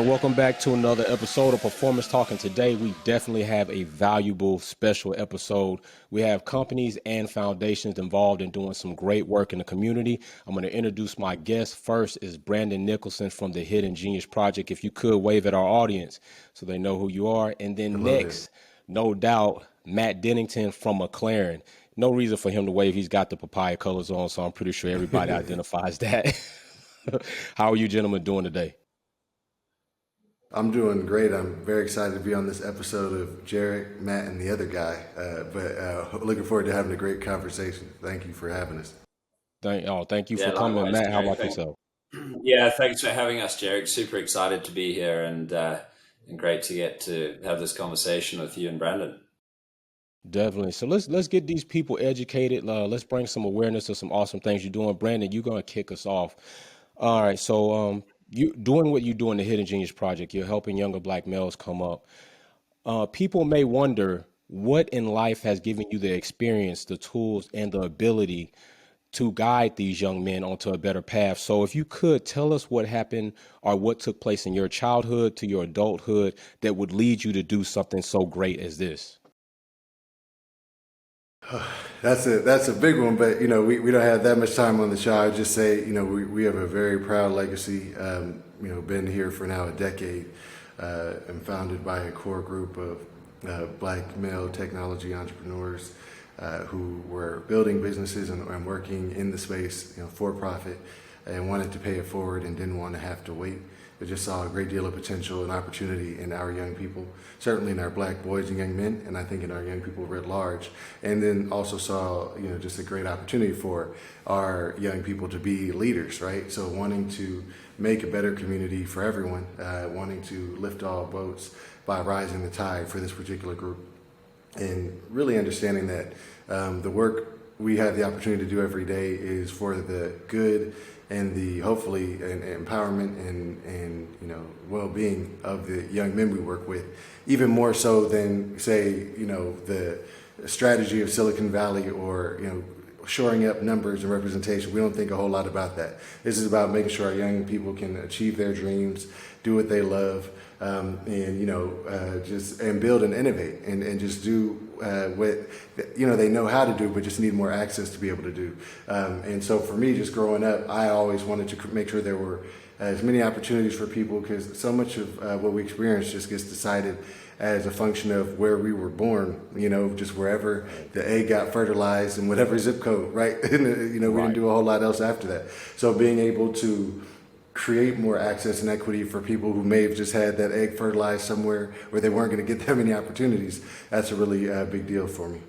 man, welcome back to another episode of Performance Talking. Today, we definitely have a valuable special episode. We have companies and foundations involved in doing some great work in the community. I'm going to introduce my guest. First is Brandon Nicholson from the Hidden Genius Project. If you could wave at our audience so they know who you are. And then Hello there. next, no doubt, Matt Dennington from McLaren. No reason for him to wave. He's got the papaya colors on, so I'm pretty sure everybody identifies that. How are you gentlemen doing today? I'm doing great. I'm very excited to be on this episode of Jarek, Matt, and the other guy. Looking forward to having a great conversation. Thank you for having us. Thank you for coming, Likewise, Matt. How Jarek. about yourself? Yeah, thanks for having us, Jarek. Super excited to be here and great to get to have this conversation with you and Brandon. Definitely. So let's get these people educated. Let's bring some awareness to some awesome things you're doing. Brandon, you're gonna kick us off. All right. So you doing what you do in the Hidden Genius Project. You're helping younger Black males come up. People may wonder what in life has given you the experience, the tools, and the ability to guide these young men onto a better path. So if you could tell us what happened or what took place in your childhood to your adulthood that would lead you to do something so great as this. That's a big one, but we don't have that much time on the show. I would just say we have a very proud legacy. Been here for now a decade, and founded by a core group of Black male technology entrepreneurs who were building businesses and working in the space, for profit, and wanted to pay it forward and didn't want to have to wait. They just saw a great deal of potential and opportunity in our young people, certainly in our Black boys and young men, and I think in our young people writ large. And then also saw, just a great opportunity for our young people to be leaders, right? So wanting to make a better community for everyone, wanting to lift all boats by rising the tide for this particular group. And really understanding that the work we have the opportunity to do every day is for the good and the hopefully empowerment and well-being of the young men we work with, even more so than say the strategy of Silicon Valley or shoring up numbers and representation. We don't think a whole lot about that. This is about making sure our young people can achieve their dreams, do what they love, and build and innovate and just do what they know how to do, but just need more access to be able to do. And so for me, just growing up, I always wanted to make sure there were as many opportunities for people, because so much of what we experience just gets decided as a function of where we were born, just wherever the egg got fertilized in whatever zip code, right? And, we didn't do a whole lot else after that. So being able to create more access and equity for people who may have just had that egg fertilized somewhere where they weren't going to get that many opportunities, that's a really big deal for me.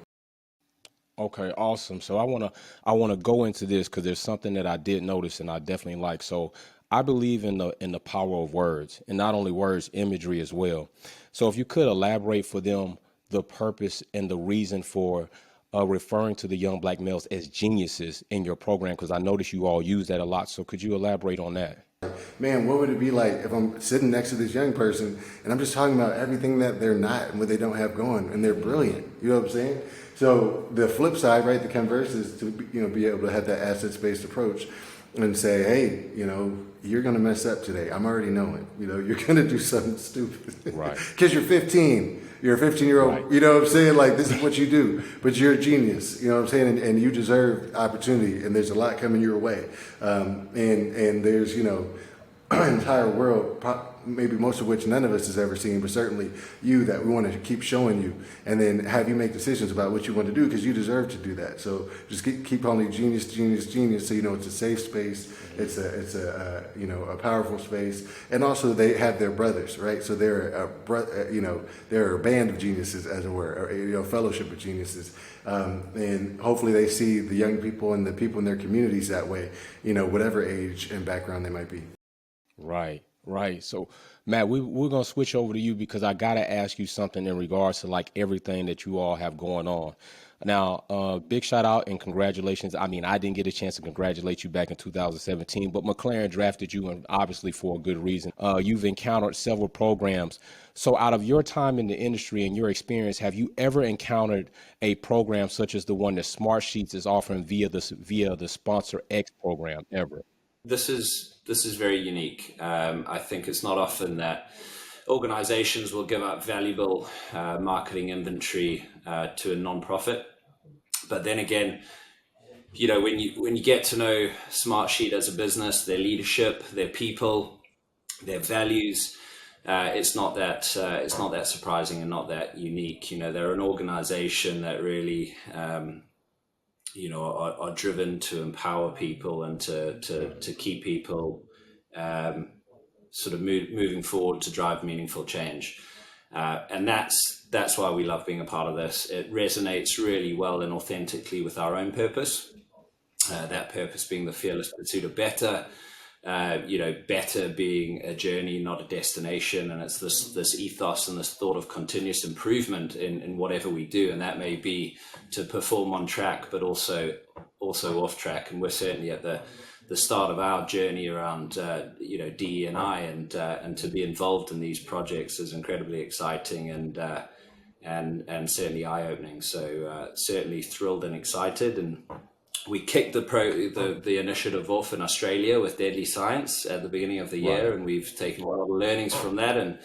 Okay, awesome. So I wanna go into this because there's something that I did notice and I definitely like. So I believe in the power of words, and not only words, imagery as well. So if you could elaborate for them the purpose and the reason for referring to the young Black males as geniuses in your program, because I notice you all use that a lot. So could you elaborate on that? Man, what would it be like if I'm sitting next to this young person and I'm just talking about everything that they're not and what they don't have going, and they're brilliant? You know what I'm saying? So the flip side, right, the converse is to be able to have that assets-based approach and say, hey, you're going to mess up today. I'm already knowing. You're going to do something stupid. Right. Because you're 15. You're a 15-year-old. Right. You know what I'm saying? Like, this is what you do. But you're a genius. You know what I'm saying? And you deserve opportunity. And there's a lot coming your way. And there's, an entire world, maybe most of which none of us has ever seen, but certainly you, that we want to keep showing you, and then have you make decisions about what you want to do, because you deserve to do that. So just keep calling you genius, genius, genius. So it's a safe space. It's a powerful space, and also they have their brothers, right? So they're they're a band of geniuses, as it were, or, a fellowship of geniuses, and hopefully they see the young people and the people in their communities that way, whatever age and background they might be. Right. So, Matt, we're going to switch over to you because I got to ask you something in regards to like everything that you all have going on. Now, big shout out and congratulations. I mean, I didn't get a chance to congratulate you back in 2017, but McLaren drafted you, and obviously for a good reason. You've encountered several programs. So out of your time in the industry and your experience, have you ever encountered a program such as the one that Smartsheet is offering via the Sponsor X program ever? This is very unique. I think it's not often that organizations will give up valuable marketing inventory to a non-profit. But then again, when you get to know Smartsheet as a business, their leadership, their people, their values, it's not that surprising and not that unique. They're an organization that really are driven to empower people and to keep people sort of moving forward to drive meaningful change. And that's why we love being a part of this. It resonates really well and authentically with our own purpose. That purpose being the fearless pursuit of better. Better being a journey, not a destination, and it's this ethos and this thought of continuous improvement in whatever we do, and that may be to perform on track, but also off track. And we're certainly at the start of our journey around DE&I, and to be involved in these projects is incredibly exciting and certainly eye-opening. So certainly thrilled and excited. And we kicked the initiative off in Australia with Deadly Science at the beginning of the year, and we've taken a lot of learnings from that. And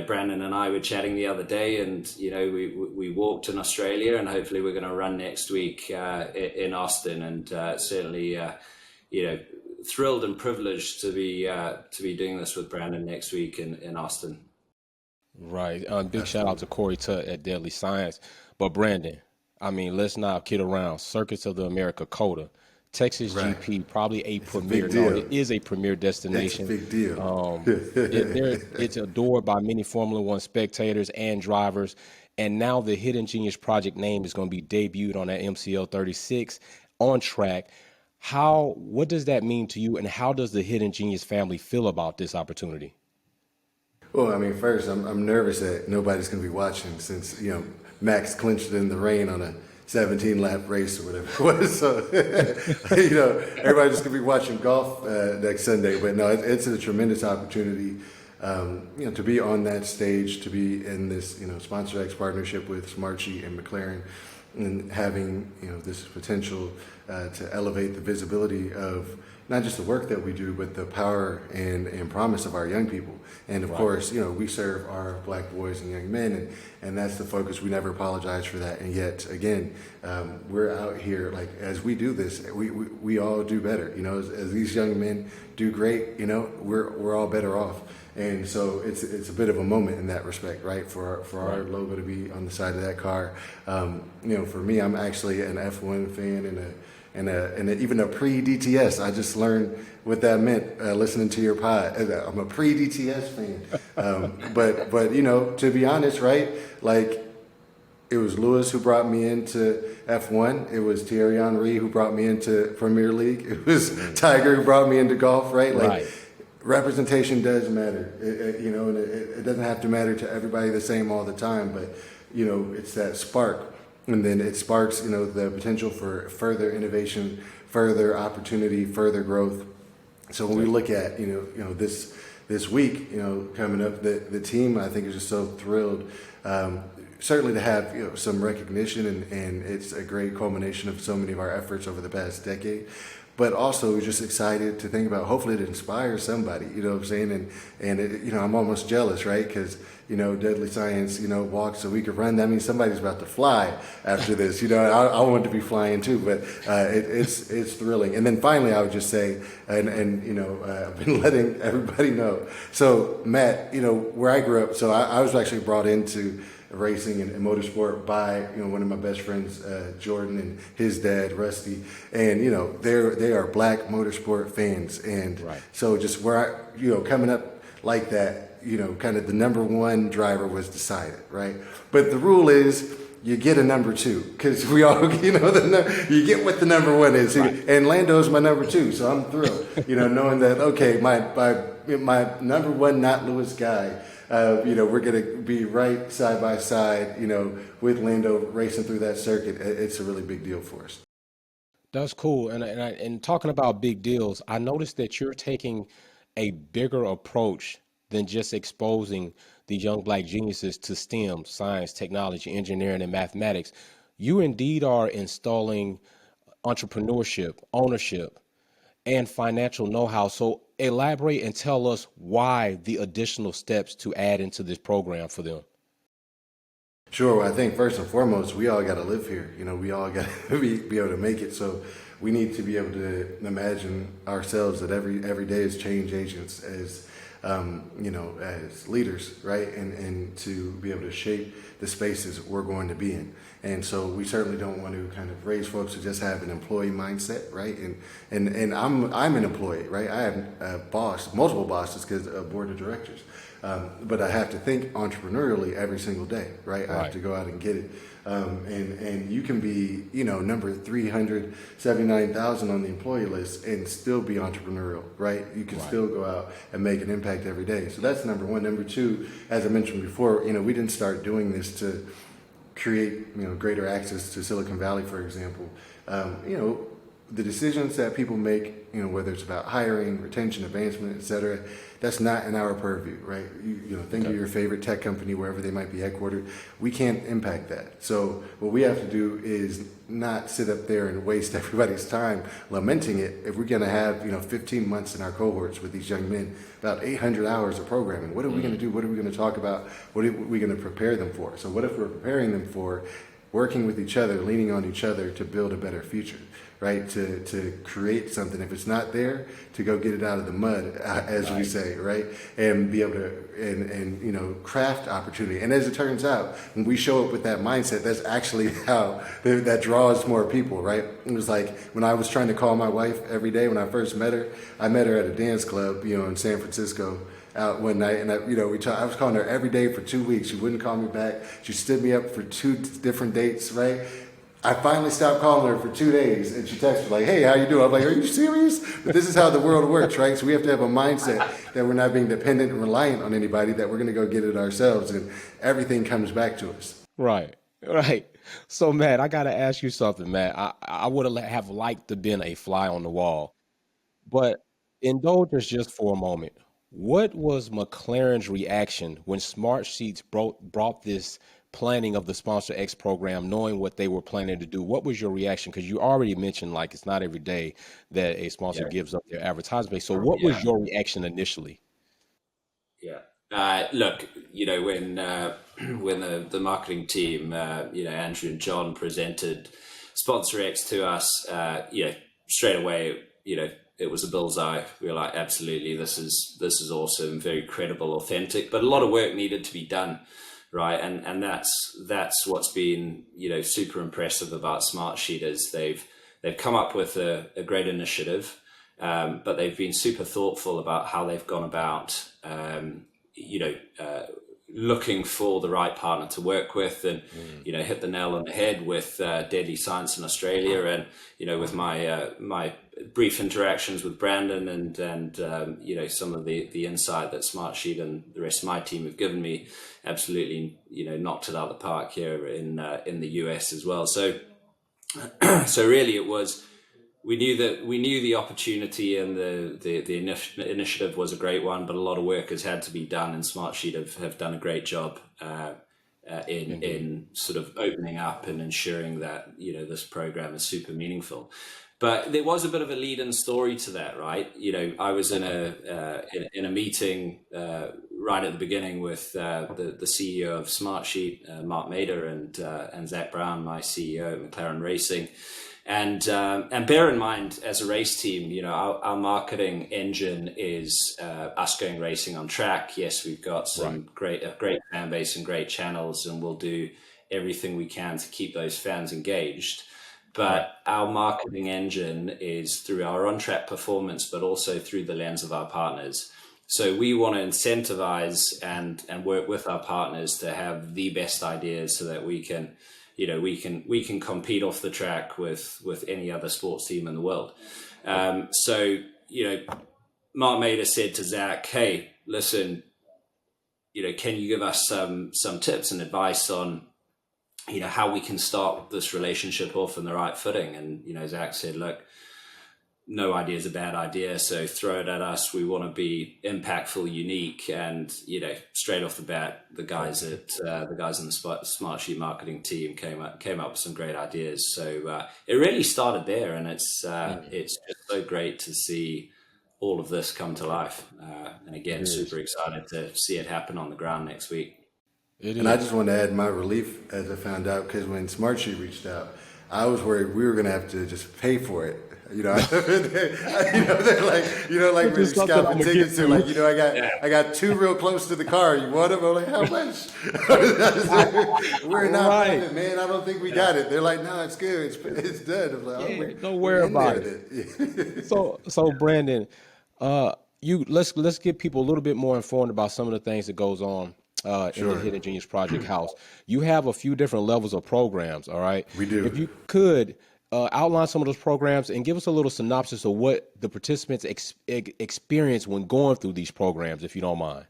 Brandon and I were chatting the other day, and we walked in Australia, and hopefully we're going to run next week in Austin. And certainly thrilled and privileged to be doing this with Brandon next week in Austin. Right. Big shout out to Corey Tutt at Deadly Science. But Brandon, I mean, let's not kid around. Circuits of the America COTA, Texas GP, probably a premier. No, it is a premier destination. It's a big deal. It's adored by many Formula One spectators and drivers. And now the Hidden Genius Project name is going to be debuted on that MCL 36 on track. What does that mean to you, and how does the Hidden Genius family feel about this opportunity? Well, I mean, first, I'm nervous that nobody's going to be watching, since Max clinched it in the rain on a 17-lap race or whatever it was. So, everybody's just going to be watching golf next Sunday. But no, it's a tremendous opportunity, to be on that stage, to be in this, Sponsor X partnership with Smartsheet and McLaren, and having, this potential to elevate the visibility of not just the work that we do, but the power and promise of our young people. And of course, we serve our Black boys and young men, and that's the focus. We never apologize for that. And yet again, we're out here, like, as we do this, we all do better. As these young men do great, we're all better off. And so it's a bit of a moment in that respect, right? For our logo to be on the side of that car. For me, I'm actually an F1 fan and even a pre-DTS. I just learned what that meant listening to your pod. I'm a pre-DTS fan. But to be honest, right? Like, it was Lewis who brought me into F1. It was Thierry Henry who brought me into Premier League. It was Tiger who brought me into golf, right? Like, representation does matter, and it doesn't have to matter to everybody the same all the time, but it's that spark, and then it sparks the potential for further innovation, further opportunity, further growth. So when we look at this week coming up, the team, I think, is just so thrilled, certainly to have some recognition, and it's a great culmination of so many of our efforts over the past decade. But also, we're just excited to think about, hopefully it inspires somebody, what I'm saying? And it, I'm almost jealous, right? Because, Deadly Science, walks so we could run. That means somebody's about to fly after this. I want to be flying too, but it's thrilling. And then finally, I would just say, and I've been letting everybody know. So, Matt, where I grew up, so I was actually brought into racing and motorsport by one of my best friends, Jordan, and his dad, Rusty, and they are Black motorsport fans, and so just where I coming up like that, kind of the number one driver was decided, right? But the rule is you get a number two, because we all you get what the number one is, and Lando's my number two, so I'm thrilled, knowing that my number one not Lewis guy. We're going to be right side by side, with Lando racing through that circuit. It's a really big deal for us. That's cool. And talking about big deals, I noticed that you're taking a bigger approach than just exposing these young Black geniuses to STEM, science, technology, engineering, and mathematics. You indeed are installing entrepreneurship, ownership, and financial know-how. So elaborate and tell us why the additional steps to add into this program for them. Sure. I think first and foremost, we all got to live here. We all got to be able to make it. So we need to be able to imagine ourselves that every day as change agents, as as leaders, right? And to be able to shape the spaces we're going to be in. And so we certainly don't want to kind of raise folks to just have an employee mindset, right? And I'm an employee, right? I have a boss, multiple bosses, because of board of directors. But I have to think entrepreneurially every single day, right? I have to go out and get it. And you can be, number 379,000 on the employee list and still be entrepreneurial, right? You can still go out and make an impact every day. So that's number one. Number two, as I mentioned before, we didn't start doing this to create, greater access to Silicon Valley, for example. The decisions that people make, whether it's about hiring, retention, advancement, et cetera, that's not in our purview, right? Think of your favorite tech company, wherever they might be headquartered. We can't impact that. So what we have to do is not sit up there and waste everybody's time lamenting it. If we're going to have, 15 months in our cohorts with these young men, about 800 hours of programming, what are we going to do? What are we going to talk about? What are we going to prepare them for? So what if we're preparing them for working with each other, leaning on each other to build a better future, right? To create something. If it's not there, to go get it out of the mud, as we say, right? And be able to, and craft opportunity. And as it turns out, when we show up with that mindset, that's actually how that draws more people, right? It was like when I was trying to call my wife every day when I first met her, I met her at a dance club, in San Francisco, out one night, and I was calling her every day for 2 weeks. She wouldn't call me back. She stood me up for 2 different dates, right? I finally stopped calling her for 2 days, and she texted me like, "Hey, how you doing?" I'm like, "Are you serious?" But this is how the world works, right? So we have to have a mindset that we're not being dependent and reliant on anybody, that we're going to go get it ourselves, and everything comes back to us. Right. Right. So, Matt, I got to ask you something, Matt. I would have liked to been a fly on the wall, but indulge us just for a moment. What was McLaren's reaction when Smartsheets brought this planning of the Sponsor X program, knowing what they were planning to do? What was your reaction? Because you already mentioned, like, it's not every day that a sponsor Yeah. gives up their advertisement. So what was your reaction initially? Yeah. Look, when when the marketing team, Andrew and John presented Sponsor X to us, straight away, it was a bullseye. We were like, absolutely, this is awesome, very credible, authentic, but a lot of work needed to be done, right? And that's what's been super impressive about Smartsheet is they've come up with a great initiative, but they've been super thoughtful about how they've gone about looking for the right partner to work with, and hit the nail on the head with Deadly Science in Australia, and with my brief interactions with Brandon and some of the insight that Smartsheet and the rest of my team have given me, absolutely knocked it out of the park here in the US as well. So really it was, we knew the opportunity and the initiative was a great one, but a lot of work has had to be done, and Smartsheet have done a great job in sort of opening up and ensuring that this program is super meaningful. But there was a bit of a lead-in story to that, right? I was in a meeting right at the beginning with the CEO of Smartsheet, Mark Mader, and Zach Brown, my CEO at McLaren Racing. And bear in mind, as a race team, our marketing engine is us going racing on track. Yes, we've got a great fan base and great channels, and we'll do everything we can to keep those fans engaged. But our marketing engine is through our on-track performance, but also through the lens of our partners. So we want to incentivize and work with our partners to have the best ideas so that we can compete off the track with any other sports team in the world. So Mark Mader said to Zach, "Hey, listen, can you give us some tips and advice on how we can start this relationship off on the right footing?" And Zach said, "Look, no idea is a bad idea, so throw it at us. We want to be impactful, unique, and straight off the bat, the guys in the Smartsheet marketing team came up with some great ideas. So it really started there, and it's just so great to see all of this come to life. And again, super excited to see it happen on the ground next week. It And I is. just want to add my relief as I found out, because when Smartsheet reached out, I was worried we were going to have to just pay for it. You know, they're like, like Which when is something scalping I'ma get tickets, they're to. like, I got two real close to the car. You want them? I'm like, how much? We're not Right. profit, man. I don't think we got it. They're like, no, it's good. It's done. I'm like, oh, Yeah, don't we're worry in there about it. then. So Brandon, let's get people a little bit more informed about some of the things that goes on in the Sure. Hidden Genius Project House. You have a few different levels of programs, all right? We do. If you could outline some of those programs and give us a little synopsis of what the participants experience when going through these programs, if you don't mind.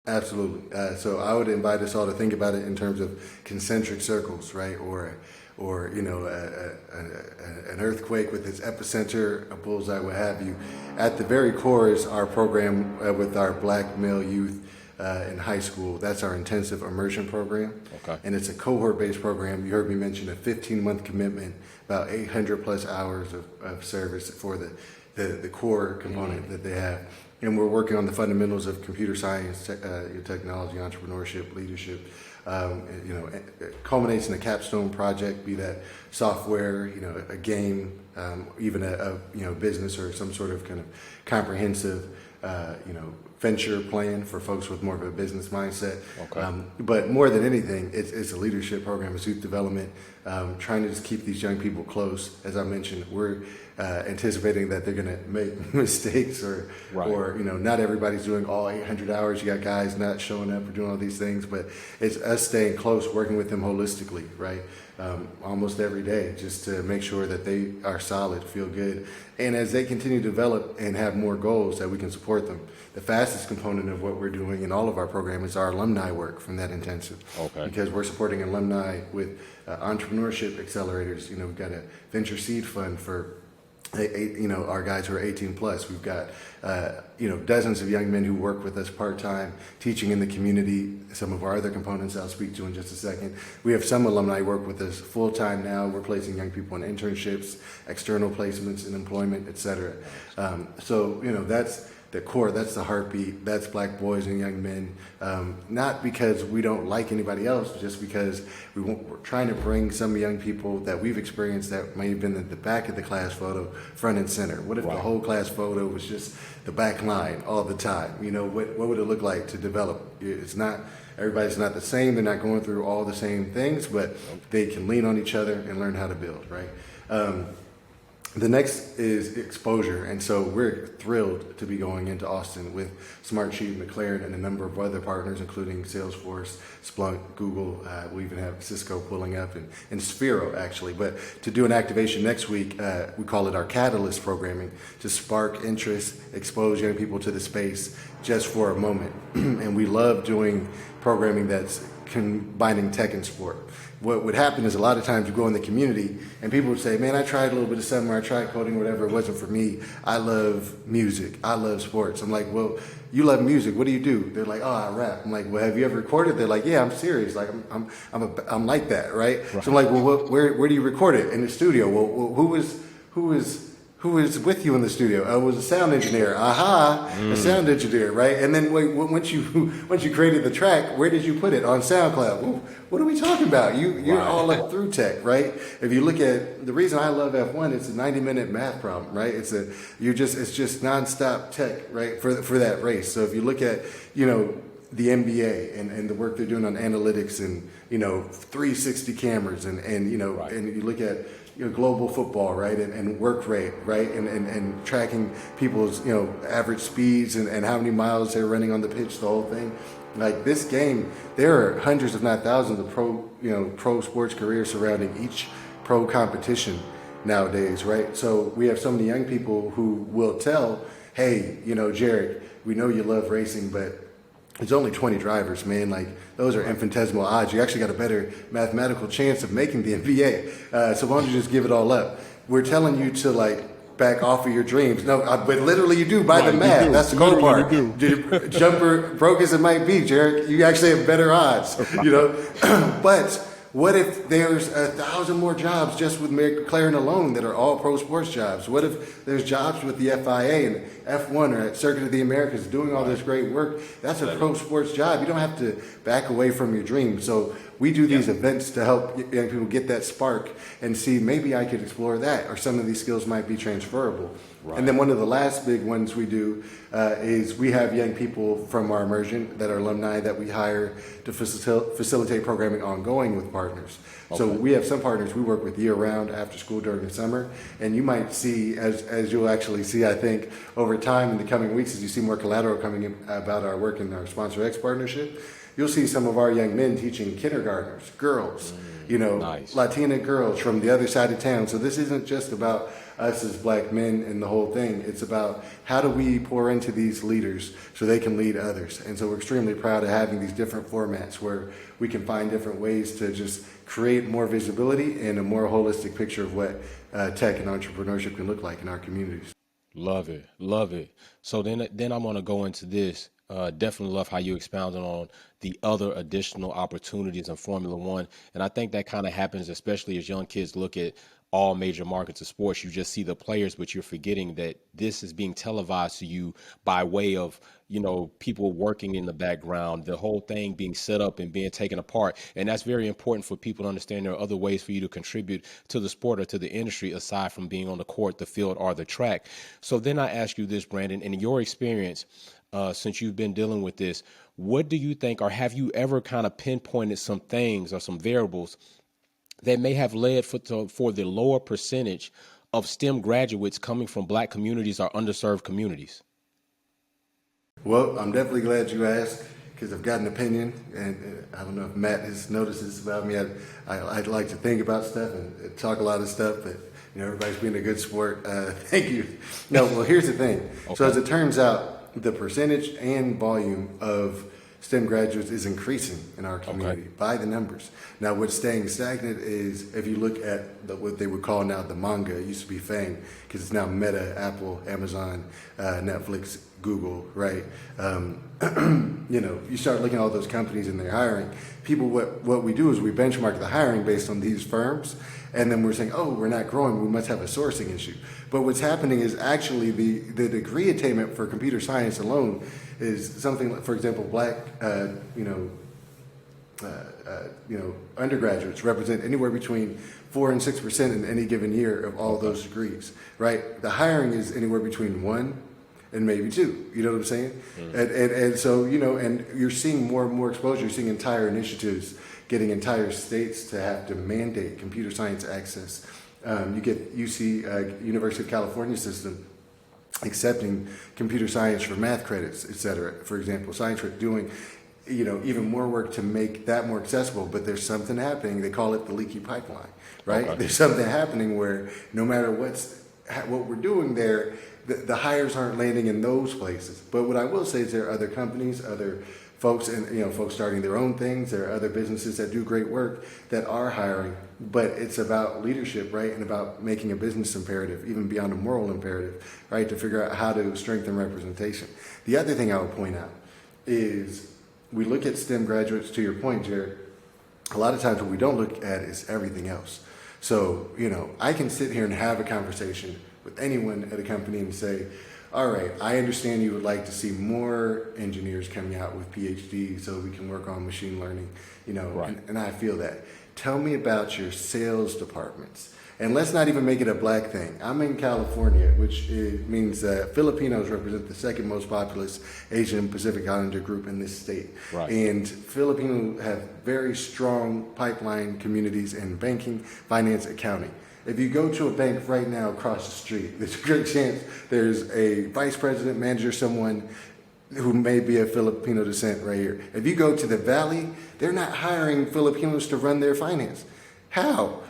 Absolutely. So I would invite us all to think about it in terms of concentric circles, right? Or an earthquake with its epicenter, a bullseye, what have you. At the very core is our program with our black male youth in high school. That's our intensive immersion program. Okay. And it's a cohort-based program. You heard me mention a 15-month commitment, about 800 plus hours of service for the core component that they have. And we're working on the fundamentals of computer science, technology, entrepreneurship, leadership. It culminates in a capstone project, be that software, a game, even a business or some sort of kind of comprehensive, venture plan for folks with more of a business mindset. Okay. But more than anything, it's a leadership program, it's youth development, trying to just keep these young people close. As I mentioned, we're anticipating that they're going to make mistakes or not everybody's doing all 800 hours. You got guys not showing up or doing all these things, but it's us staying close, working with them holistically, right? Almost every day, just to make sure that they are solid, feel good. And as they continue to develop and have more goals, that we can support them. The fastest component of what we're doing in all of our program is our alumni work from that intensive. Okay. Because we're supporting alumni with entrepreneurship accelerators. We've got a venture seed fund for our guys who are 18 plus. We've got dozens of young men who work with us part-time, teaching in the community. Some of our other components I'll speak to in just a second. We have some alumni work with us full-time now. We're placing young people in internships, external placements in employment, et cetera. That's the core, that's the heartbeat, that's black boys and young men. Not because we don't like anybody else, just because we're trying to bring some young people that we've experienced that may have been at the back of the class photo front and center. What if the whole class photo was just the back line all the time? What would it look like to develop? Everybody's not the same, they're not going through all the same things, but they can lean on each other and learn how to build, right? The next is exposure, and so we're thrilled to be going into Austin with Smartsheet, McLaren, and a number of other partners, including Salesforce, Splunk, Google. We even have Cisco pulling up, and Sphero, actually. But to do an activation next week, we call it our Catalyst programming, to spark interest, expose young people to the space just for a moment. And we love doing programming that's combining tech and sport. What would happen is a lot of times you go in the community and people would say, man, I tried a little bit of something, or I tried coding, whatever, it wasn't for me. I love music. I love sports. I'm like, well, you love music. What do you do? They're like, oh, I rap. I'm like, well, have you ever recorded? They're like, yeah, I'm serious. Like, I'm like that, right? So I'm like, well, where do you record it? In the studio. Well, who is with you in the studio? I was a sound engineer. A sound engineer, right? And then once you created the track, where did you put it? On SoundCloud. Well, what are we talking about? You're all up through tech, right? If you look at the reason I love F1, it's a 90-minute math problem, right? It's just nonstop tech, right? For that race. So if you look at the NBA and the work they're doing on analytics and 360 cameras and you look at global football, right, and work rate, right, and tracking people's average speeds and how many miles they're running on the pitch, the whole thing. Like this game, there are hundreds, if not thousands, of pro sports careers surrounding each pro competition nowadays, right? So we have so many young people who will tell, hey, Jared, we know you love racing, but there's only 20 drivers, man. Like, those are infinitesimal odds. You actually got a better mathematical chance of making the NBA. So why don't you just give it all up? We're telling you to back off of your dreams. No, but literally you do by the Right, you math. do. That's the cool Literally part. you Your jumper, broke as it might be, Jared, you actually have better odds, you know. But what if there's 1,000 more jobs just with McLaren alone that are all pro sports jobs? What if there's jobs with the FIA and F1 or at Circuit of the Americas doing all this great work? That's a pro sports job. You don't have to back away from your dream. So we do these events to help young people get that spark and see maybe I could explore that, or some of these skills might be transferable. Right. And then one of the last big ones we do is we have young people from our immersion that are alumni that we hire to facilitate programming ongoing with partners. Okay. So we have some partners we work with year round, after school, during the summer, and you might see, as you'll actually see, I think, over time in the coming weeks, as you see more collateral coming in about our work in our Sponsor X partnership, you'll see some of our young men teaching kindergartners, girls, you know, nice. Latina girls from the other side of town. So this isn't just about us as black men and the whole thing. It's about how do we pour into these leaders so they can lead others. And so we're extremely proud of having these different formats where we can find different ways to just create more visibility and a more holistic picture of what tech and entrepreneurship can look like in our communities. Love it. Love it. So then I'm going to go into this. Definitely love how you expounded on the other additional opportunities in Formula One. And I think that kind of happens, especially as young kids look at all major markets of sports. You just see the players, but you're forgetting that this is being televised to you by way of, you know, people working in the background, the whole thing being set up and being taken apart. And that's very important for people to understand there are other ways for you to contribute to the sport or to the industry aside from being on the court, the field, or the track. So then I ask you this, Brandon, in your experience, since you've been dealing with this, what do you think, or have you ever kind of pinpointed some things or some variables that may have led for the lower percentage of STEM graduates coming from black communities or underserved communities? Well, I'm definitely glad you asked, because I've got an opinion, and I don't know if Matt has noticed this about me. I'd like to think about stuff and talk a lot of stuff, but you know, everybody's being a good sport. Thank you. No, well, here's the thing. Okay. So as it turns out, the percentage and volume of STEM graduates is increasing in our community by the numbers. Now, what's staying stagnant is if you look at what they would call now the manga. It used to be FANG, because it's now Meta, Apple, Amazon, Netflix, Google, right? You know, you start looking at all those companies and their hiring. People, what we do is we benchmark the hiring based on these firms, and then we're saying, oh, we're not growing, we must have a sourcing issue. But what's happening is actually the degree attainment for computer science alone is something like, for example, black, undergraduates represent anywhere between 4 and 6% in any given year of all those degrees, right? The hiring is anywhere between 1 and maybe 2, you know what I'm saying? And so, you know, and you're seeing more and more exposure. You're seeing entire initiatives getting entire states to have to mandate computer science access. You get University of California system accepting computer science for math credits, et cetera. For example, Science Trek doing, you know, even more work to make that more accessible. But there's something happening. They call it the leaky pipeline, right? Okay. There's something happening where no matter what we're doing there, the hires aren't landing in those places. But what I will say is there are other companies, other folks, and you know, folks starting their own things. There are other businesses that do great work that are hiring, but it's about leadership, right? And about making a business imperative, even beyond a moral imperative, right? To figure out how to strengthen representation. The other thing I would point out is we look at STEM graduates, to your point, Jared, a lot of times what we don't look at is everything else. So, you know, I can sit here and have a conversation with anyone at a company and say, all right, I understand you would like to see more engineers coming out with PhDs so we can work on machine learning, you know, right. and I feel that. Tell me about your sales departments. And let's not even make it a black thing. I'm in California, which means Filipinos represent the second most populous Asian Pacific Islander group in this state. Right. And Filipinos have very strong pipeline communities in banking, finance, accounting. If you go to a bank right now across the street, there's a great chance there's a vice president, manager, someone who may be of Filipino descent right here. If you go to the Valley, they're not hiring Filipinos to run their finance. How?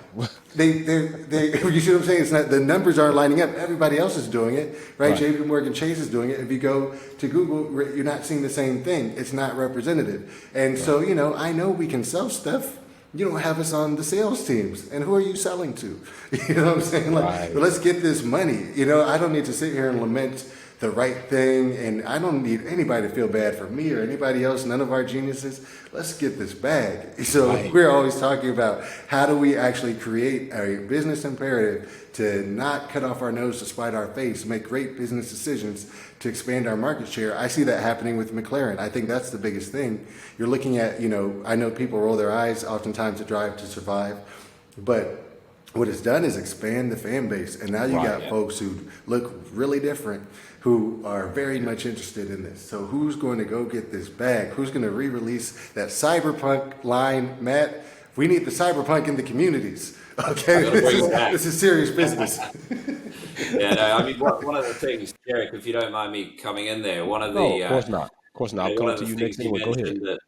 They you see what I'm saying? It's not, the numbers aren't lining up. Everybody else is doing it, right? JP Morgan Chase is doing it. If you go to Google, you're not seeing the same thing. It's not representative. And so, you know, I know we can sell stuff, you don't have us on the sales teams. And who are you selling to? You know what I'm saying? Like, Right. let's get this money. You know, I don't need to sit here and lament the right thing, and I don't need anybody to feel bad for me or anybody else, none of our geniuses. Let's get this bag. So Right. we're always talking about how do we actually create a business imperative to not cut off our nose to spite our face, make great business decisions to expand our market share. I see that happening with McLaren. I think that's the biggest thing. You're looking at, you know, I know people roll their eyes oftentimes at Drive to Survive, but what it's done is expand the fan base. And now you Right. got folks who look really different who are very much interested in this. So who's going to go get this bag? Who's going to re-release that cyberpunk line, Matt? We need the cyberpunk in the communities. Okay, Gotta bring it back. this is serious business. Yeah, no, I mean, one of the things, Derek, if you don't mind me coming in there, one of the, No, of course not. Of course not. I'm one coming of to the you things next you anyway. Go ahead. mentioned that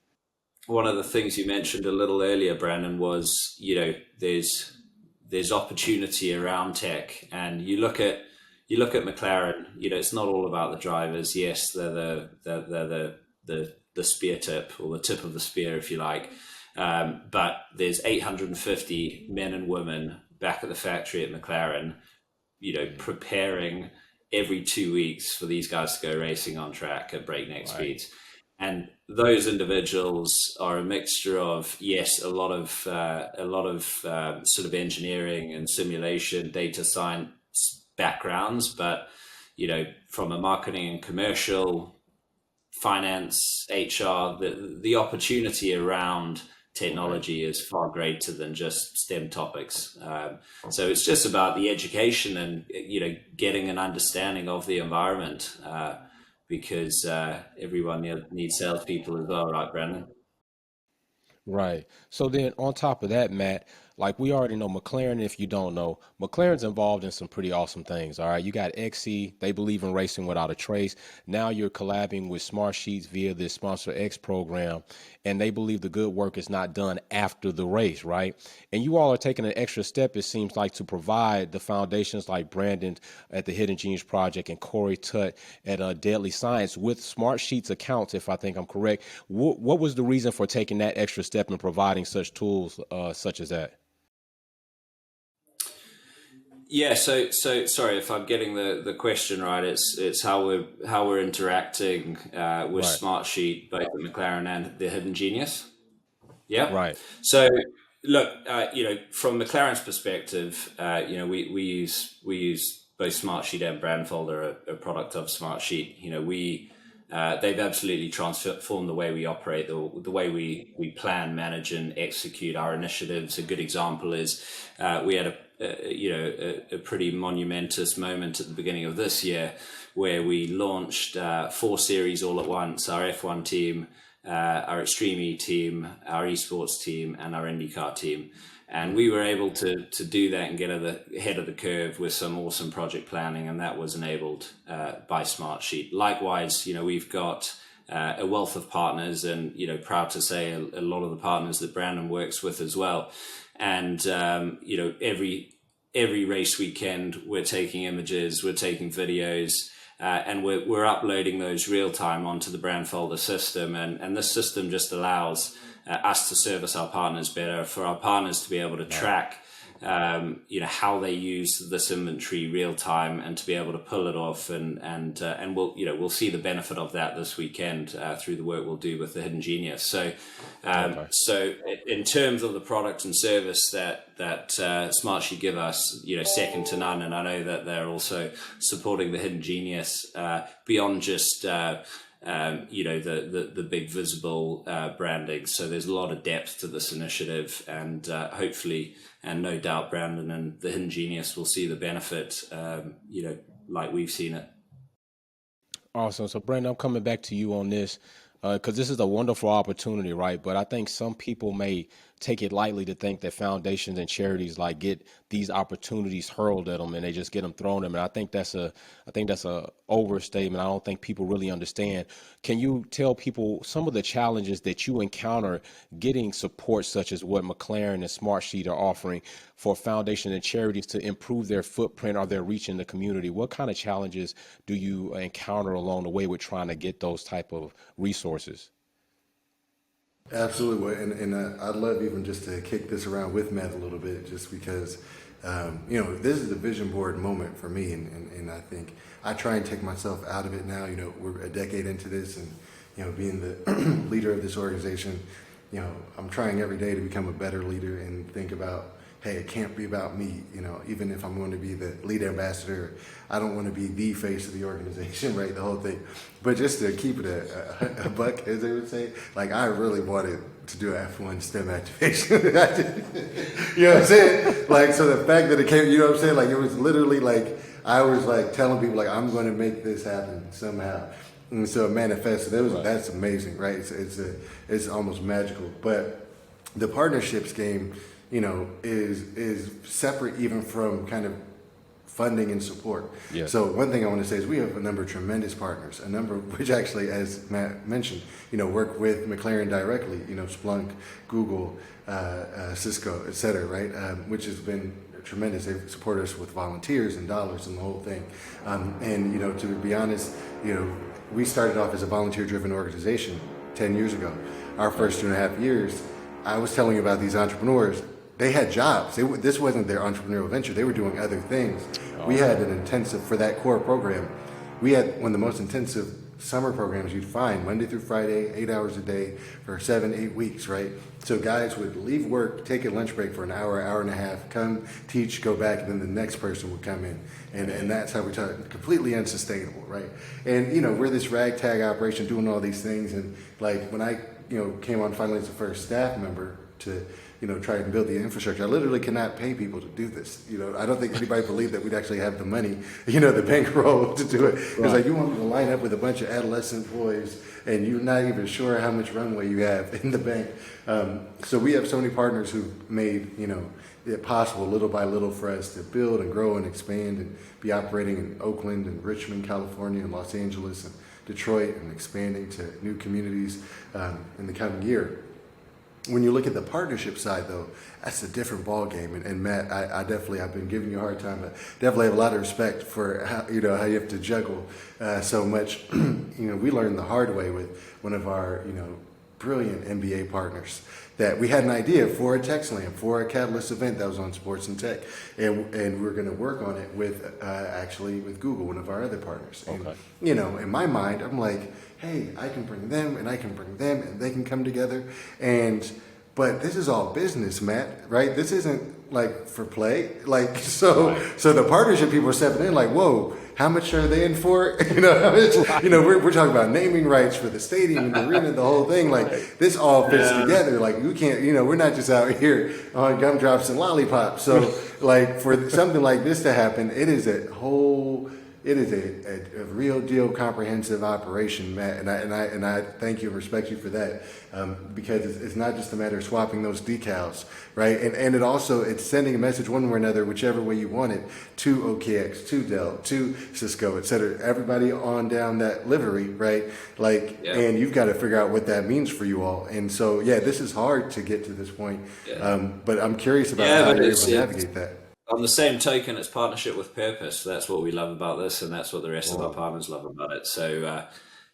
one of the things you mentioned a little earlier, Brandon, was, you know, there's opportunity around tech, and you look at McLaren. You know, it's not all about the drivers. Yes, they're the spear tip, or the tip of the spear, if you like. But there's 850 men and women back at the factory at McLaren, you know, preparing every 2 weeks for these guys to go racing on track at breakneck Right. speeds. And those individuals are a mixture of, yes, a lot of sort of engineering and simulation, data science backgrounds, but, you know, from a marketing and commercial, finance, HR, the opportunity around technology is far greater than just STEM topics. So it's just about the education and, you know, getting an understanding of the environment, because everyone needs salespeople as well, right, Brandon? Right. So then on top of that, Matt, like we already know McLaren, if you don't know, McLaren's involved in some pretty awesome things. All right. You got XC, they believe in racing without a trace. Now you're collabing with Smartsheets via this Sponsor X program, and they believe the good work is not done after the race, right? And you all are taking an extra step, it seems like, to provide the foundations like Brandon at the Hidden Genius Project and Corey Tutt at Deadly Science with Smartsheets accounts, if I think I'm correct. What was the reason for taking that extra step and providing such tools such as that? Yeah, so sorry if I'm getting the question right. It's how we're interacting with Right. Smartsheet, both at McLaren and the Hidden Genius. Yeah. Right. So look, you know, from McLaren's perspective, you know, we use both Smartsheet and Brandfolder, a product of Smartsheet. You know, they've absolutely transformed the way we operate, the way we plan, manage, and execute our initiatives. A good example is we had a pretty monumentous moment at the beginning of this year where we launched 4 series all at once: our F1 team, our Extreme E team, our esports team, and our IndyCar team. And we were able to do that and get ahead of the curve with some awesome project planning, and that was enabled by Smartsheet. Likewise, you know, we've got a wealth of partners, and, you know, proud to say a lot of the partners that Brandon works with as well. And you know, every race weekend, we're taking images, we're taking videos, and we're uploading those real time onto the Brandfolder system. And this system just allows us to service our partners better, for our partners to be able to track, you know, how they use this inventory real time, and to be able to pull it off. And we'll see the benefit of that this weekend through the work we'll do with the Hidden Genius. So, Okay. so in terms of the product and service that Smartsheet give us, you know, second to none. And I know that they're also supporting the Hidden Genius beyond just you know, the big visible branding. So there's a lot of depth to this initiative, and hopefully, and no doubt, Brandon and the Hidden Genius will see the benefit, you know, like we've seen it. Awesome. So, Brandon, I'm coming back to you on this because this is a wonderful opportunity, right? But I think some people may take it lightly to think that foundations and charities like get these opportunities hurled at them and they just get them thrown at them. And I think that's a overstatement. I don't think people really understand. Can you tell people some of the challenges that you encounter getting support such as what McLaren and Smartsheet are offering for foundations and charities to improve their footprint or their reach in the community? What kind of challenges do you encounter along the way with trying to get those type of resources? Absolutely, and I'd love even just to kick this around with Matt a little bit, just because this is the vision board moment for me, and I think I try and take myself out of it now. We're a decade into this, and being the leader of this organization, I'm trying every day to become a better leader and think about, hey, it can't be about me. Even if I'm going to be the lead ambassador, I don't want to be the face of the organization, right? The whole thing. But just to keep it a buck, as they would say, like I really wanted to do F1 STEM activation. You know what I'm saying? Like, so the fact that it came, you know what I'm saying? Like, it was literally like, I was like telling people like, I'm going to make this happen somehow. And so it manifested. That's amazing, right? It's almost magical. But the partnerships game, is separate even from kind of funding and support. Yeah. So one thing I want to say is we have a number of tremendous partners, a number of which actually, as Matt mentioned, work with McLaren directly, Splunk, Google, Cisco, et cetera, right? Which has been tremendous. They've supported us with volunteers and dollars and the whole thing. And to be honest, we started off as a volunteer-driven organization 10 years ago. Our first 2.5 years, I was telling you about these entrepreneurs. They had jobs. This wasn't their entrepreneurial venture. They were doing other things. We had an intensive, for that core program, we had one of the most intensive summer programs you'd find, Monday through Friday, 8 hours a day for 7-8 weeks, right? So guys would leave work, take a lunch break for an hour and a half, come teach, go back, and then the next person would come in. And that's how we talk, completely unsustainable, right? And, we're this ragtag operation doing all these things. And like when I, came on finally as the first staff member to, try and build the infrastructure. I literally cannot pay people to do this. I don't think anybody believed that we'd actually have the money, the bankroll to do it. It's like you want me to line up with a bunch of adolescent boys and you're not even sure how much runway you have in the bank. So we have so many partners who've made, it possible little by little for us to build and grow and expand and be operating in Oakland and Richmond, California, and Los Angeles and Detroit, and expanding to new communities in the coming year. When you look at the partnership side, though, that's a different ball game. And Matt, I definitely, I've been giving you a hard time. I definitely have a lot of respect for how you have to juggle so much. We learned the hard way with one of our brilliant MBA partners that we had an idea for a tech slam, for a catalyst event that was on sports and tech, and we're going to work on it with actually with Google, one of our other partners. Okay. And in my mind, I'm like, hey, I can bring them and I can bring them and they can come together. But this is all business, Matt, right? This isn't like for play. Like, so the partnership people are stepping in like, whoa, how much are they in for? We're talking about naming rights for the stadium and the arena, the whole thing. Like, this all fits together. Like, you can't, we're not just out here on gumdrops and lollipops. So like for something like this to happen, it is a real deal comprehensive operation, Matt, and I thank you and respect you for that, because it's not just a matter of swapping those decals, right? And it's sending a message one way or another, whichever way you want it, to OKX, to Dell, to Cisco, et cetera, everybody on down that livery, right? Like, and you've got to figure out what that means for you all. And so, this is hard to get to this point, but I'm curious about how you're able to navigate that. On the same token, it's partnership with purpose. That's what we love about this, and that's what the rest of our partners love about it. So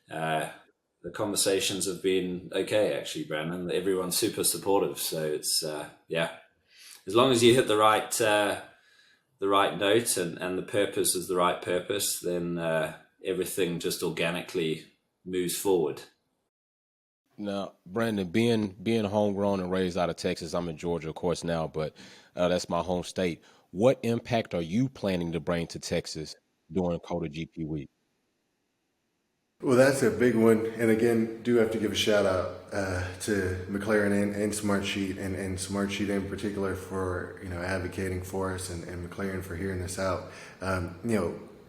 the conversations have been okay, actually, Brandon. Everyone's super supportive. So it's as long as you hit the right note and the purpose is the right purpose, then everything just organically moves forward. Now, Brandon, being homegrown and raised out of Texas, I'm in Georgia, of course, now, but that's my home state. What impact are you planning to bring to Texas during COTA GP week? Well, that's a big one. And again, do have to give a shout out to McLaren and Smartsheet, and Smartsheet in particular for, advocating for us, and McLaren for hearing us out.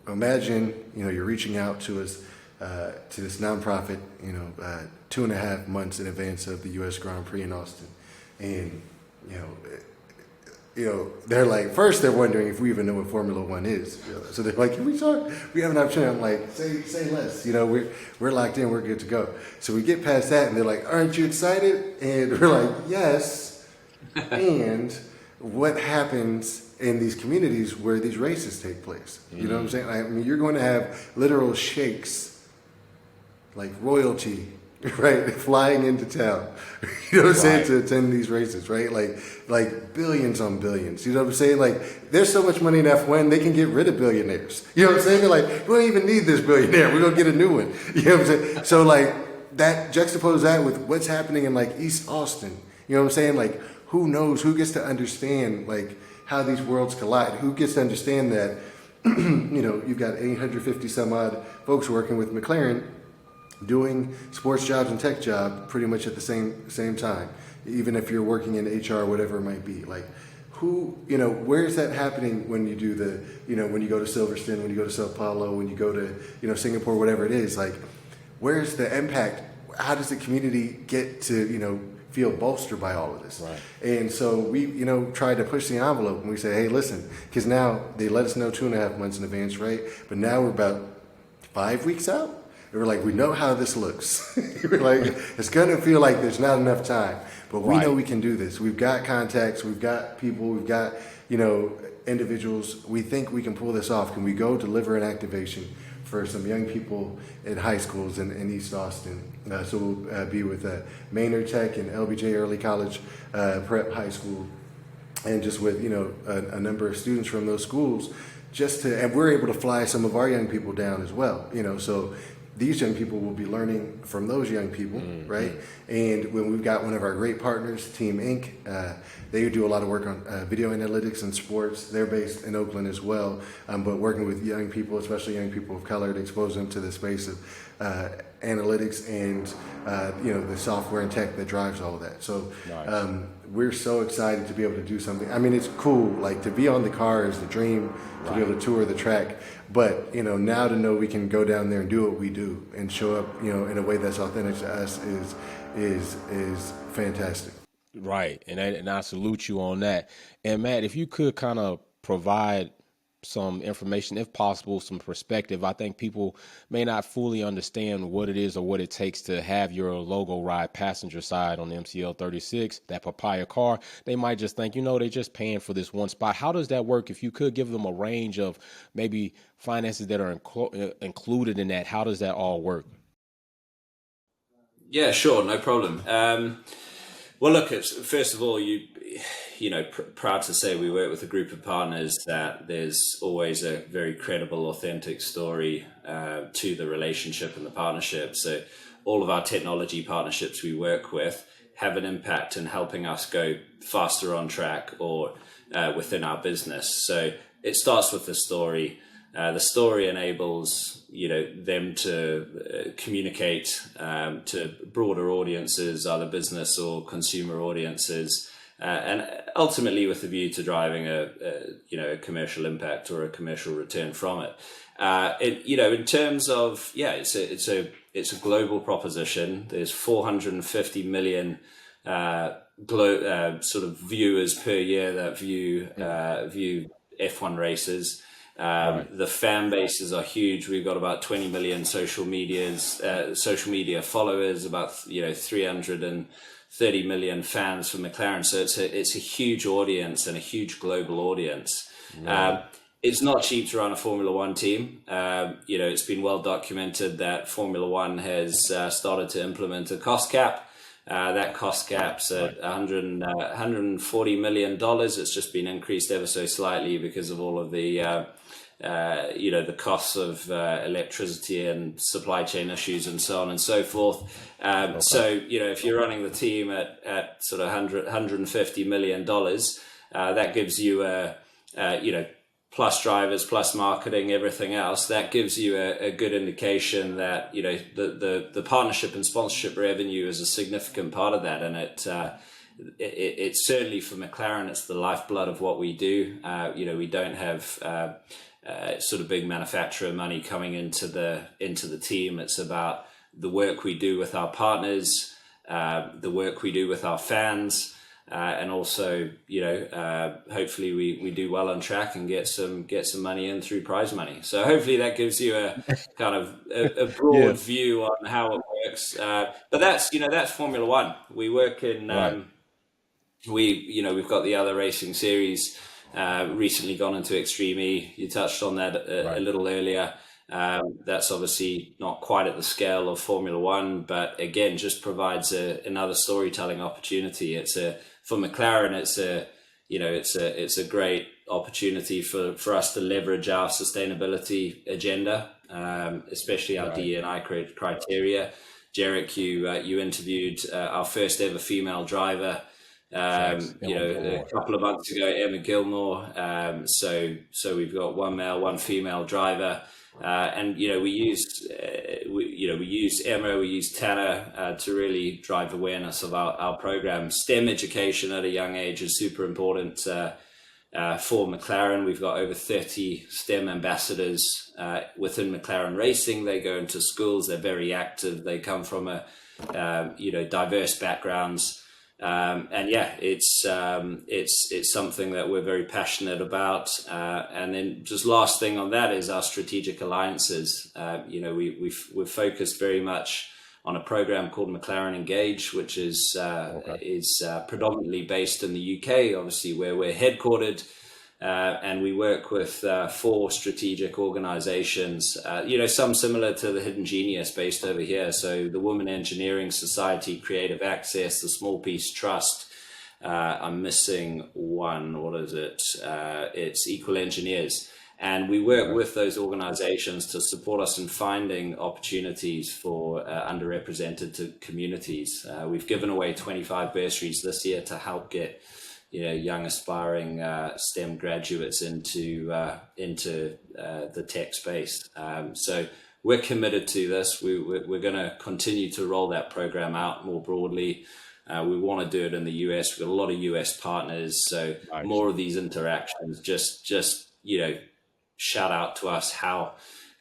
Imagine, you're reaching out to us, to this nonprofit, 2.5 months in advance of the U.S. Grand Prix in Austin. And, they're like, first they're wondering if we even know what Formula One is. So they're like, can we talk? We have an opportunity. I'm like, say less. We're locked in. We're good to go. So we get past that, and they're like, aren't you excited? And we're like, yes. And what happens in these communities where these races take place? You know what I'm saying? I mean, you're going to have literal sheikhs, like royalty, right? Flying into town, you know what I'm saying, Right. to attend these races, right? Like billions on billions. You know what I'm saying? Like there's so much money in F1, they can get rid of billionaires. You know what I'm saying? They're like, we don't even need this billionaire. We're gonna get a new one. You know what I'm saying? So like that juxtapose that with what's happening in like East Austin. You know what I'm saying? Like who knows? Who gets to understand like how these worlds collide? Who gets to understand that? You know, you've got 850 some odd folks working with McLaren doing sports jobs and tech job pretty much at the same time, even if you're working in HR, whatever it might be. Like who, you know, where is that happening when you do the, you know, when you go to Silverstone, when you go to Sao Paulo, when you go to, you know, Singapore, whatever it is, like where's the impact? How does the community get to, you know, feel bolstered by all of this? Right. And so we, you know, tried to push the envelope and we say, hey, listen, because now they let us know 2.5 months in advance, right? But now we're about 5 weeks out. And we're like, we know how this looks. We're like, it's going to feel like there's not enough time, but we know we can do this. We've got contacts, we've got people, we've got, you know, individuals. We think we can pull this off. Can we go deliver an activation for some young people in high schools in East Austin? So we'll be with Maynard Tech and LBJ Early College Prep High School, and just with, you know, a number of students from those schools, just to, and we're able to fly some of our young people down as well, you know, so these young people will be learning from those young people, right? And when we've got one of our great partners, Team Inc., they do a lot of work on video analytics and sports. They're based in Oakland as well, but working with young people, especially young people of color, to expose them to the space of analytics and you know, the software and tech that drives all of that. So Nice. we're so excited to be able to do something. I mean, it's cool. Like to be on the car is the dream, to be able to tour the track. But you know, now to know we can go down there and do what we do and show up, you know, in a way that's authentic to us is fantastic. Right. And I salute you on that. And Matt, if you could kind of provide some information, if possible, some perspective. I think people may not fully understand what it is or what it takes to have your logo ride passenger side on the MCL 36, that papaya car. They might just think, you know, they're just paying for this one spot. How does that work? If you could give them a range of maybe finances that are included in that, how does that all work? Yeah, sure, no problem. Well, look, first of all, you know, proud to say we work with a group of partners that there's always a very credible, authentic story to the relationship and the partnership. So all of our technology partnerships we work with have an impact in helping us go faster on track or within our business. So it starts with the story. The story enables, you know, them to communicate to broader audiences, either business or consumer audiences, and ultimately with a view to driving you know, a commercial impact or a commercial return from it. You know, in terms of, yeah, it's a global proposition. There's 450 million sort of viewers per year that view F1 races. The fan bases are huge. We've got about 20 million social media followers, about, you know, 330 million fans for McLaren. So it's a huge audience and a huge global audience. It's not cheap to run a Formula One team. You know, it's been well documented that Formula One has started to implement a cost cap. That cost cap's at $140 million. It's just been increased ever so slightly because of all of the you know, the costs of electricity and supply chain issues and so on and so forth. So, you know, if you're running the team at sort of $150 million, that gives you you know, plus drivers, plus marketing, everything else, that gives you a good indication that, you know, the partnership and sponsorship revenue is a significant part of that. And it's certainly for McLaren, it's the lifeblood of what we do. You know, we don't have sort of big manufacturer money coming into the team. It's about the work we do with our partners, the work we do with our fans, and also, you know, hopefully we do well on track and get some money in through prize money. So hopefully that gives you a kind of a broad view on how it works. But that's, you know, that's Formula One. We work in you know, we've got the other racing series recently gone into Extreme E. You touched on that a little earlier. That's obviously not quite at the scale of Formula One, but again, just provides another storytelling opportunity. For McLaren, it's a great opportunity for us to leverage our sustainability agenda, especially our DE&I criteria. Jarek, you interviewed our first ever female driver, a couple of months ago, Emma Gilmore. So we've got one male, one female driver, and we used Emma, we used Tanner to really drive awareness of our program. STEM education at a young age is super important for McLaren. We've got over 30 STEM ambassadors within McLaren Racing. They go into schools. They're very active. They come from diverse backgrounds. It's something that we're very passionate about. And then just last thing on that is our strategic alliances. We've focused very much on a program called McLaren Engage, which is predominantly based in the UK, obviously where we're headquartered. And we work with 4 strategic organizations, some similar to the Hidden Genius based over here. So the Women Engineering Society, Creative Access, the Small Piece Trust. I'm missing one. What is it? It's Equal Engineers. And we work with those organizations to support us in finding opportunities for underrepresented communities. We've given away 25 bursaries this year to help get young aspiring STEM graduates into the tech space. So we're committed to this. We're going to continue to roll that program out more broadly. We want to do it in the US. We've got a lot of US partners. So more of these interactions, just shout out to us how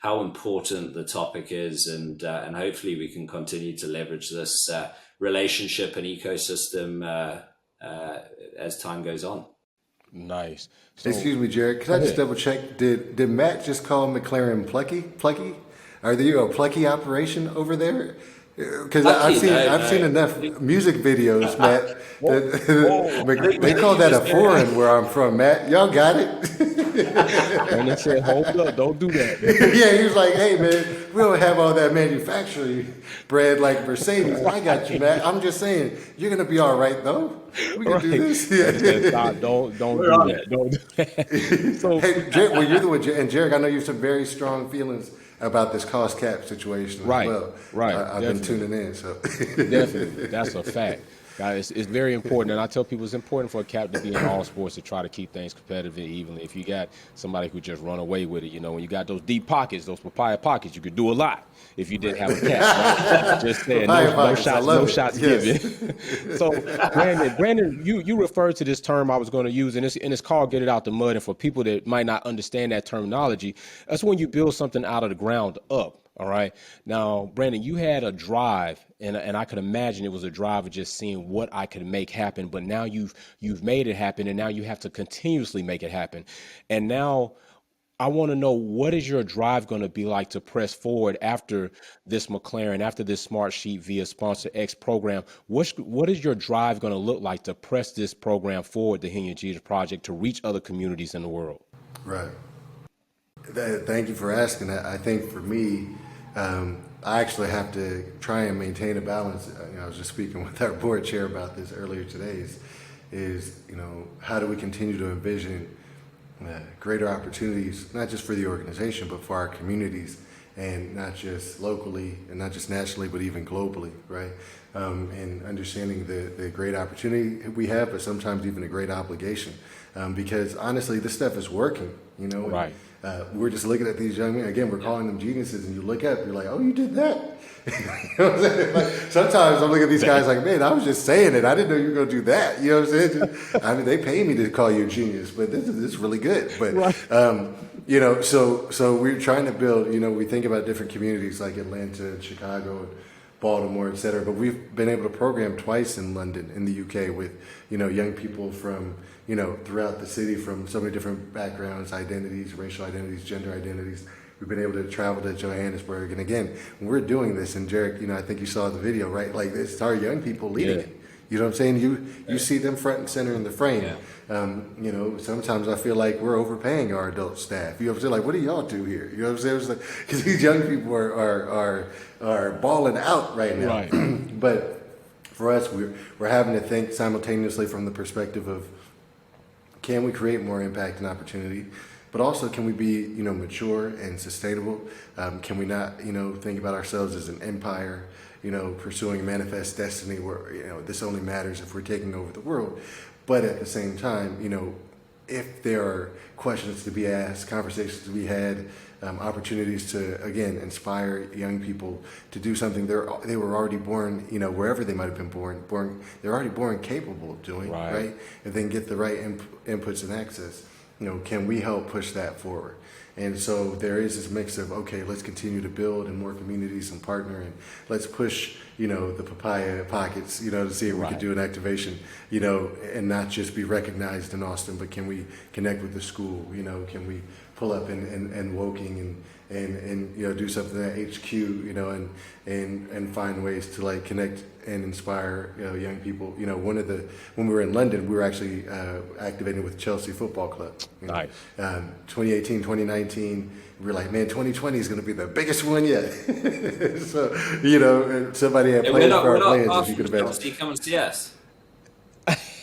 important the topic is, and hopefully we can continue to leverage this relationship and ecosystem as time goes on. Nice. So, excuse me, Jared. Can I just double check? Did Matt just call McLaren Plucky? Are there a Plucky operation over there? Because I've seen enough music videos, Matt. They call that a foreign where I'm from, Matt. Y'all got it. And they said, hold up, don't do that. Yeah, he was like, hey, man, we don't have all that manufacturing bread like Mercedes. I got you, Matt. I'm just saying, you're going to be all right, though. We can do this. Yeah. Don't do that. Don't do that. So, hey, Jared, well, you're the one, and Jarek, I know you have some very strong feelings about this cost cap situation as well. Right. I've been tuning in. So definitely, that's a fact. Guys, it's very important, and I tell people it's important for a cap to be in all sports to try to keep things competitive and evenly. If you got somebody who just run away with it, when you got those deep pockets, those papaya pockets, you could do a lot if you didn't have a cap. Right? Just saying, no shots given. So, Brandon, you referred to this term I was going to use, and it's called "get it out the mud." And for people that might not understand that terminology, that's when you build something out of the ground up. All right. Now, Brandon, you had a drive, and I could imagine it was a drive of just seeing what I could make happen. But now you've made it happen, and now you have to continuously make it happen. And now I want to know, what is your drive going to be like to press forward after this McLaren, after this Smartsheet via Sponsor X program? What is your drive going to look like to press this program forward, the Hidden Genius Project, to reach other communities in the world? Right. Thank you for asking that. I think for me, I actually have to try and maintain a balance. I was just speaking with our board chair about this earlier today. Is how do we continue to envision greater opportunities, not just for the organization, but for our communities, and not just locally and not just nationally, but even globally, right? And understanding the great opportunity we have, but sometimes even a great obligation, because honestly, this stuff is working, Right. We're just looking at these young men. Again, we're calling them geniuses, and you look up, you're like, oh, you did that. You know what I'm saying? Like, sometimes I'm looking at these guys like, man, I was just saying it. I didn't know you were going to do that. You know what I'm saying? I mean, they pay me to call you a genius, but this is really good. But, right. So we're trying to build, we think about different communities like Atlanta and Chicago and Baltimore, et cetera. But we've been able to program twice in London, in the UK, with, young people from, throughout the city from so many different backgrounds, identities, racial identities, gender identities. We've been able to travel to Johannesburg. And again, when we're doing this, and Jarek, I think you saw the video, right? Like, it's our young people leading it. You know what I'm saying? You see them front and center in the frame. You know, sometimes I feel like we're overpaying our adult staff. You know what I'm saying? Like, what do y'all do here? You know what I'm saying? It's like, because these young people are balling out right now. Right. But for us, we're having to think simultaneously from the perspective of, can we create more impact and opportunity? But also, can we be, you know, mature and sustainable? Can we not, you know, think about ourselves as an empire, you know, pursuing a manifest destiny where, you know, this only matters if we're taking over the world. But at the same time, you know, if there are questions to be asked, conversations to be had, opportunities to, again, inspire young people to do something they were already born, you know, wherever they might have been born, they're already born capable of doing, right? And then get the right inputs and access. You know, can we help push that forward? And so there is this mix of, okay, let's continue to build in more communities and partner, and let's push, you know, the papaya pockets, you know, to see if we could do an activation, you know, and not just be recognized in Austin, but can we connect with the school? You know, can we pull up in Woking and you know, do something at HQ, you know, and find ways to like connect and inspire, you know, young people. You know, when we were in London, we were actually activating with Chelsea Football Club. You know? 2018, 2019, we were like, man, 2020 is going to be the biggest one yet. So, you know, somebody had plans for our plans, if you could imagine. Chelsea, come and see us.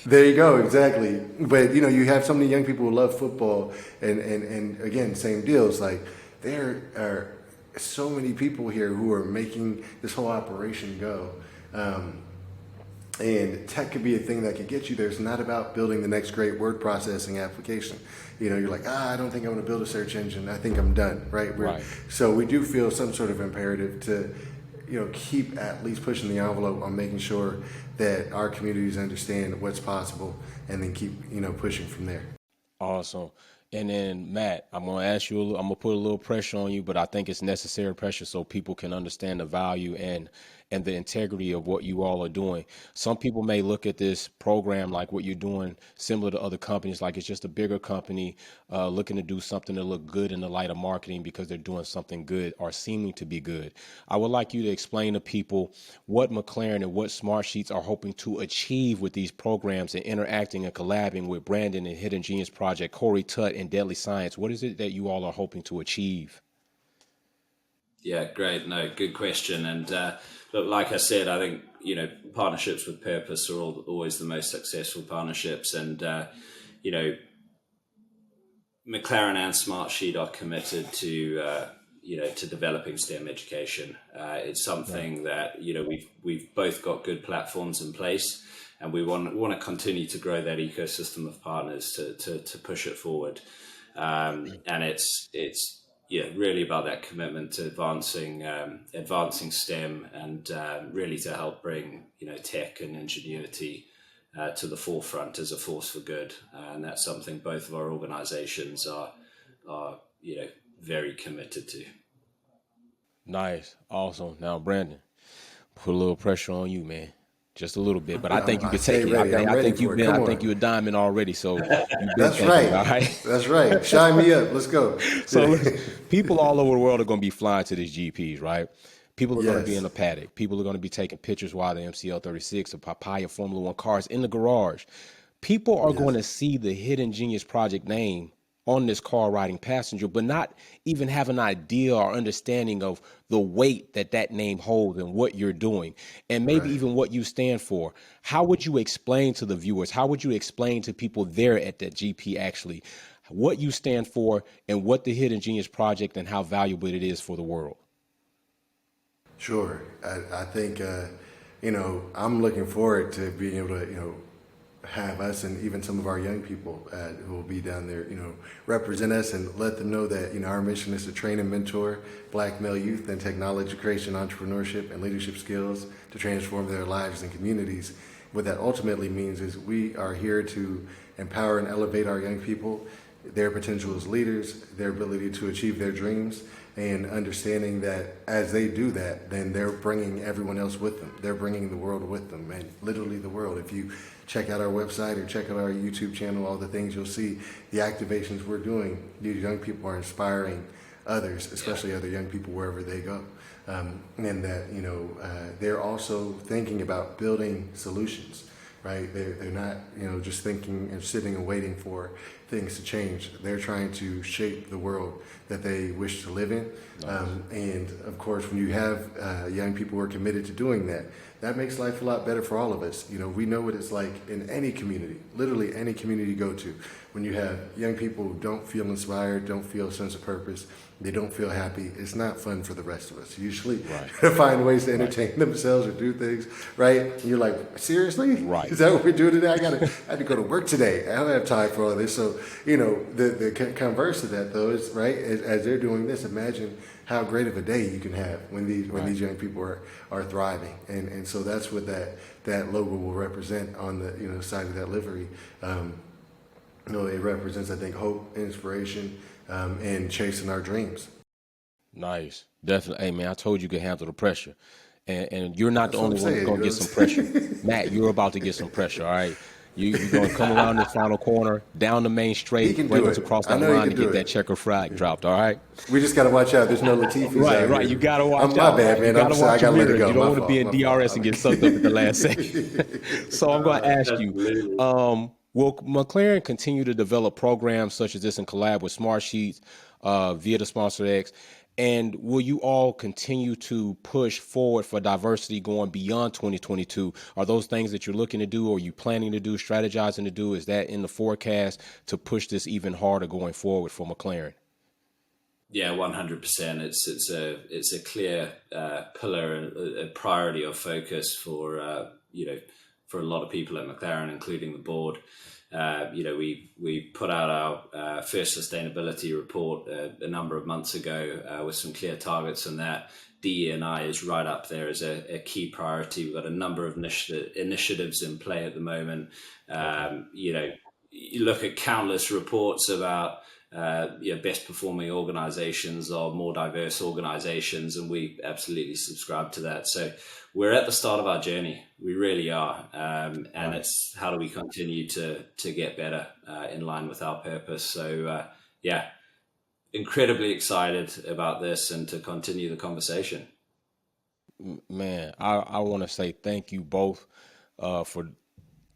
There you go, exactly. But, you know, you have so many young people who love football, and again, same deals. Like, there are so many people here who are making this whole operation go. And tech could be a thing that could get you there. It's not about building the next great word processing application. You know, you're like, I don't think I want to build a search engine. I think I'm done, right? So we do feel some sort of imperative to, you know, keep at least pushing the envelope on making sure that our communities understand what's possible, and then keep, you know, pushing from there. Awesome. And then Matt, I'm going to ask you, I'm going to put a little pressure on you, but I think it's necessary pressure so people can understand the value and the integrity of what you all are doing. Some people may look at this program like what you're doing similar to other companies, like it's just a bigger company looking to do something to look good in the light of marketing because they're doing something good or seeming to be good. I would like you to explain to people what McLaren and what Smartsheets are hoping to achieve with these programs and interacting and collabing with Brandon and Hidden Genius Project, Corey Tutt and Deadly Science. What is it that you all are hoping to achieve? Yeah, great. No, good question. And look, like I said, I think, you know, partnerships with purpose are always the most successful partnerships. And, you know, McLaren and Smartsheet are committed to, you know, to developing STEM education. It's something that, you know, we've both got good platforms in place, and we want to continue to grow that ecosystem of partners to push it forward. And it's yeah, really about that commitment to advancing STEM, and really to help bring, you know, tech and ingenuity to the forefront as a force for good. And that's something both of our organizations are you know, very committed to. Nice. Awesome. Now, Brandon, put a little pressure on you, man. Just a little bit, but I think you could take it. I think you're a diamond already, so you've been That's right. All right. That's right. Shine me up. Let's go. So listen, people all over the world are going to be flying to these GPs, right? People are going to be in the paddock. People are going to be taking pictures while the MCL 36 or Papaya Formula One cars in the garage. People are going to see the Hidden Genius Project name on this car riding passenger, but not even have an idea or understanding of the weight that name holds and what you're doing, and maybe even what you stand for. How would you explain to the viewers? How would you explain to people there at that GP actually what you stand for and what the Hidden Genius Project and how valuable it is for the world? Sure. I think, you know, I'm looking forward to being able to, you know, have us and even some of our young people who will be down there, you know, represent us and let them know that, you know, our mission is to train and mentor Black male youth in technology creation, entrepreneurship, and leadership skills to transform their lives and communities. What that ultimately means is we are here to empower and elevate our young people, their potential as leaders, their ability to achieve their dreams, and understanding that as they do that, then they're bringing everyone else with them. They're bringing the world with them, and literally the world. If you check out our website or check out our YouTube channel, all the things you'll see, the activations we're doing, these young people are inspiring others, especially other young people wherever they go. And that, they're also thinking about building solutions, right? They're not, just thinking and sitting and waiting for things to change. They're trying to shape the world that they wish to live in. Nice. And of course, when you have young people who are committed to doing that, that makes life a lot better for all of us. We know what it's like in any community, literally any community you go to, when you have young people who don't feel inspired, don't feel a sense of purpose, they don't feel happy. It's not fun for the rest of us. Usually find ways to entertain themselves or do things, right? And you're like, seriously? Right. Is that what we're doing today? I had to go to work today. I don't have time for all this. So, the converse of that, though, is, right, as they're doing this, imagine how great of a day you can have when these young people are thriving. And so that's what that logo will represent on the side of that livery. It represents, I think, hope, inspiration, and chasing our dreams. Nice. Definitely. Hey, man, I told you could handle the pressure. And you're not That's the only what I'm one that's saying, going to get some pressure. Matt, you're about to get some pressure, all right? You're going to come around this final corner, down the main straight, bring us across that line and get that checker flag dropped, all right? We just got to watch out. There's no Latifis out Right. here. You got to watch out. My bad, man. You got to watch your let it mirrors. go. You don't My want to be fault, in my DRS fault. and get sucked up at the last second. So I'm going to ask you, will McLaren continue to develop programs such as this in collab with Smartsheet via the Sponsor X? And will you all continue to push forward for diversity going beyond 2022? Are those things that you're looking to do, or are you planning to do, strategizing to do? Is that in the forecast to push this even harder going forward for McLaren? Yeah, 100%. It's a clear pillar and a priority of focus for for a lot of people at McLaren, including the board. We put out our first sustainability report a number of months ago with some clear targets on that. DE&I is right up there as a key priority. We've got a number of initiatives in play at the moment. You look at countless reports about best performing organizations or more diverse organizations, and we absolutely subscribe to that. So we're at the start of our journey. We really are. And it's how do we continue to get better in line with our purpose. So incredibly excited about this and to continue the conversation. Man, I want to say thank you both for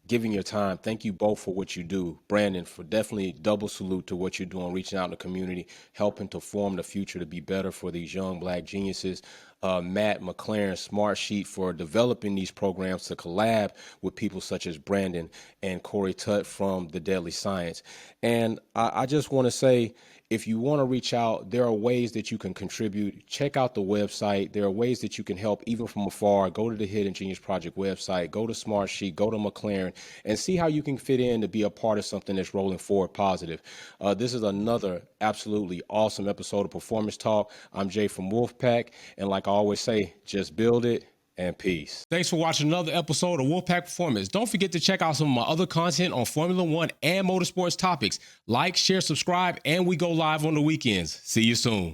giving your time. Thank you both for what you do. Brandon, for definitely double salute to what you're doing, reaching out in the community, helping to form the future to be better for these young Black geniuses. Matt, McLaren Smartsheet, for developing these programs to collab with people such as Brandon and Corey Tutt from The Deadly Science. And I just want to say, if you want to reach out, there are ways that you can contribute. Check out the website. There are ways that you can help even from afar. Go to the Hidden Genius Project website, go to Smartsheet, go to McLaren, and see how you can fit in to be a part of something that's rolling forward positive. This is another absolutely awesome episode of Performance Talk. I'm Jay from Wolfpack, and like I always say, just build it and peace. Thanks for watching another episode of Wolfpack Performance. Don't forget to check out some of my other content on Formula One and motorsports topics. Like, share, subscribe, and we go live on the weekends. See you soon.